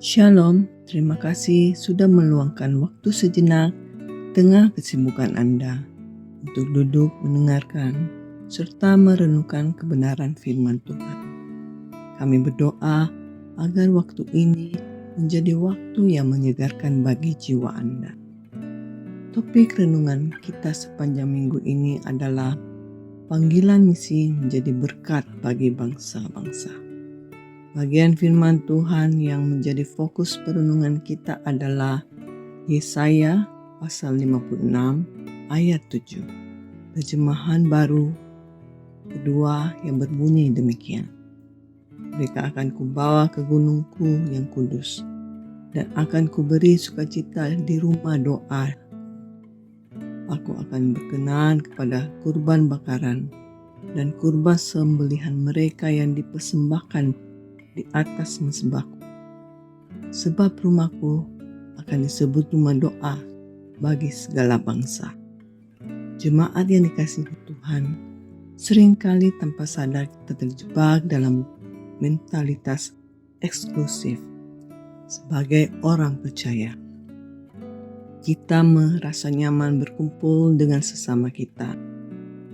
Shalom, terima kasih sudah meluangkan waktu sejenak tengah kesibukan Anda untuk duduk mendengarkan serta merenungkan kebenaran firman Tuhan. Kami berdoa agar waktu ini menjadi waktu yang menyegarkan bagi jiwa Anda. Topik renungan kita sepanjang minggu ini adalah panggilan misi menjadi berkat bagi bangsa-bangsa. Bagian firman Tuhan yang menjadi fokus perenungan kita adalah Yesaya pasal 56 ayat 7. Terjemahan baru kedua yang berbunyi demikian. Mereka akan kubawa ke gunungku yang kudus dan akan kuberi sukacita di rumah doa. Aku akan berkenan kepada kurban bakaran dan kurban sembelihan mereka yang dipersembahkan di atas mezbahku. Sebab rumahku akan disebut rumah doa bagi segala bangsa. Jemaat yang dikasihi Tuhan, seringkali tanpa sadar kita terjebak dalam mentalitas eksklusif sebagai orang percaya. Kita merasa nyaman berkumpul dengan sesama kita,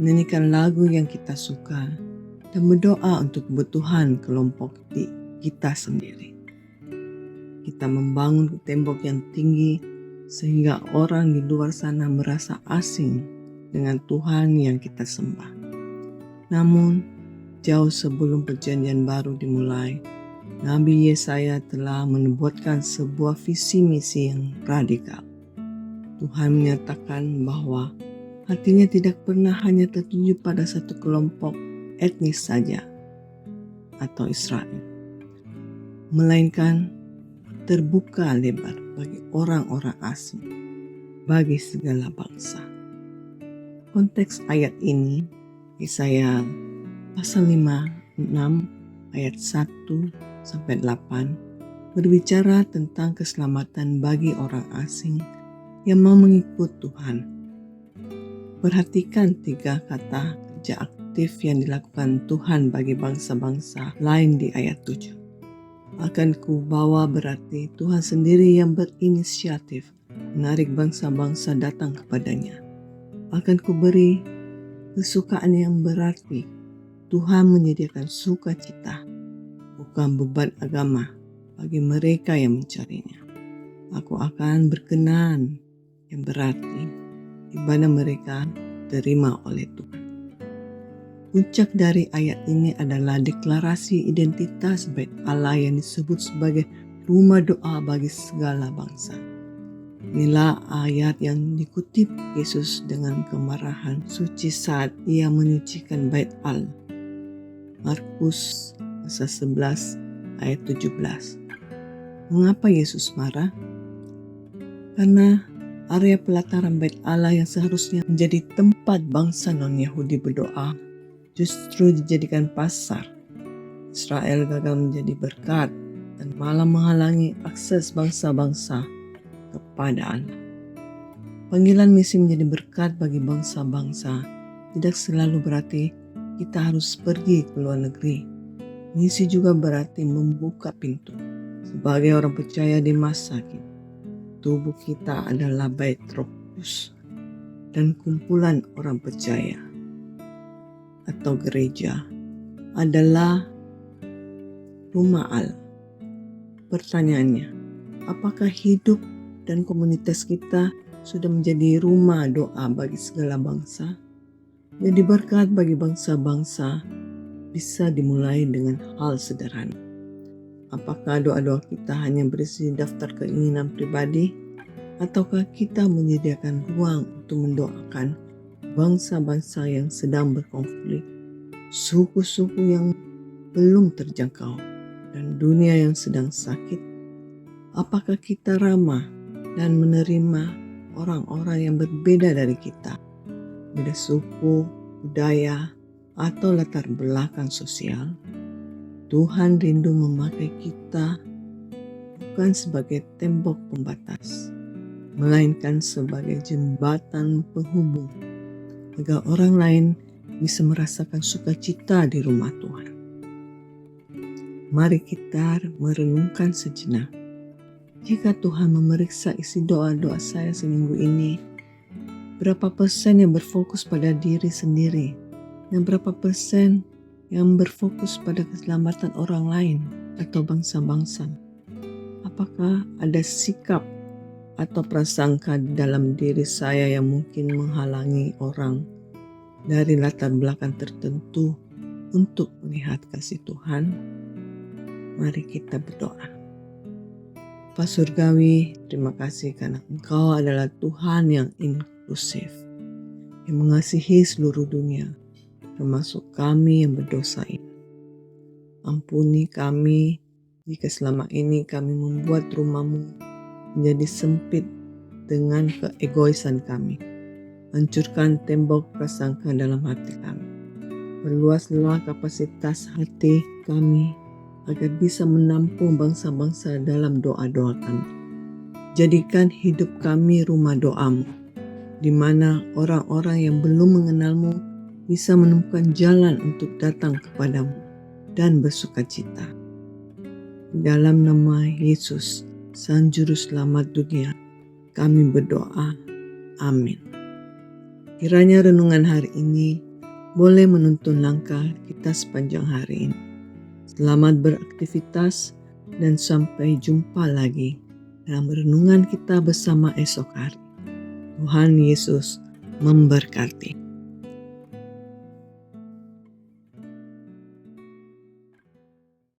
menyanyikan lagu yang kita suka, dan berdoa untuk kebutuhan kelompok kita sendiri. Kita membangun tembok yang tinggi sehingga orang di luar sana merasa asing dengan Tuhan yang kita sembah. Namun, jauh sebelum perjanjian baru dimulai, Nabi Yesaya telah menubuatkan sebuah visi misi yang radikal. Tuhan menyatakan bahwa hatinya tidak pernah hanya tertuju pada satu kelompok etnis saja atau Israel, melainkan terbuka lebar bagi orang-orang asing, bagi segala bangsa. Konteks ayat ini, Yesaya pasal 56 ayat 1-8 berbicara tentang keselamatan bagi orang asing yang mau mengikut Tuhan. Perhatikan 3 kata kerja aktif yang dilakukan Tuhan bagi bangsa-bangsa lain di ayat 7. Akan kubawa berarti Tuhan sendiri yang berinisiatif menarik bangsa-bangsa datang kepadanya. Akan kuberi kesukaan yang berarti Tuhan menyediakan sukacita, bukan beban agama bagi mereka yang mencarinya. Aku akan berkenan yang berarti di mana mereka terima oleh Tuhan. Puncak dari ayat ini adalah deklarasi identitas Bait Allah yang disebut sebagai rumah doa bagi segala bangsa. Inilah ayat yang dikutip Yesus dengan kemarahan suci saat ia menyucikan Bait Allah. Markus pasal 11 ayat 17. Mengapa Yesus marah? Karena area pelataran Bait Allah yang seharusnya menjadi tempat bangsa non-Yahudi berdoa justru dijadikan pasar. Israel gagal menjadi berkat dan malah menghalangi akses bangsa-bangsa kepada Allah. Panggilan misi menjadi berkat bagi bangsa-bangsa tidak selalu berarti kita harus pergi ke luar negeri. Misi juga berarti membuka pintu. Sebagai orang percaya di masa kini, tubuh kita adalah Bait Roh Kudus dan kumpulan orang percaya atau gereja adalah rumah Allah. Pertanyaannya, apakah hidup dan komunitas kita sudah menjadi rumah doa bagi segala bangsa? Jadi berkat bagi bangsa-bangsa bisa dimulai dengan hal sederhana. Apakah doa-doa kita hanya berisi daftar keinginan pribadi, ataukah kita menyediakan ruang untuk mendoakan bangsa-bangsa yang sedang berkonflik, suku-suku yang belum terjangkau, dan dunia yang sedang sakit? Apakah kita ramah dan menerima orang-orang yang berbeda dari kita, beda suku, budaya, atau latar belakang sosial? Tuhan rindu memakai kita bukan sebagai tembok pembatas, melainkan sebagai jembatan penghubung agar orang lain bisa merasakan sukacita di rumah Tuhan. Mari kita merenungkan sejenak Jika Tuhan memeriksa isi doa-doa saya seminggu ini, berapa persen yang berfokus pada diri sendiri dan berapa persen yang berfokus pada keselamatan orang lain atau bangsa-bangsa? Apakah ada sikap atau prasangka di dalam diri saya yang mungkin menghalangi orang dari latar belakang tertentu untuk melihat kasih Tuhan? Mari kita berdoa. Bapa Surgawi, terima kasih karena Engkau adalah Tuhan yang inklusif, yang mengasihi seluruh dunia, termasuk kami yang berdosa ini. Ampuni kami jika selama ini kami membuat rumah-Mu menjadi sempit dengan keegoisan kami. Hancurkan tembok prasangka dalam hati kami. Perluaslah kapasitas hati kami agar bisa menampung bangsa-bangsa dalam doa-doa kami. Jadikan hidup kami rumah doa-Mu, di mana orang-orang yang belum mengenal-Mu bisa menemukan jalan untuk datang kepadamu dan bersukacita. Dalam nama Yesus, Sang Juru Selamat dunia, kami berdoa. Amin. Kiranya renungan hari ini boleh menuntun langkah kita sepanjang hari ini. Selamat beraktivitas dan sampai jumpa lagi dalam renungan kita bersama esok hari. Tuhan Yesus memberkati.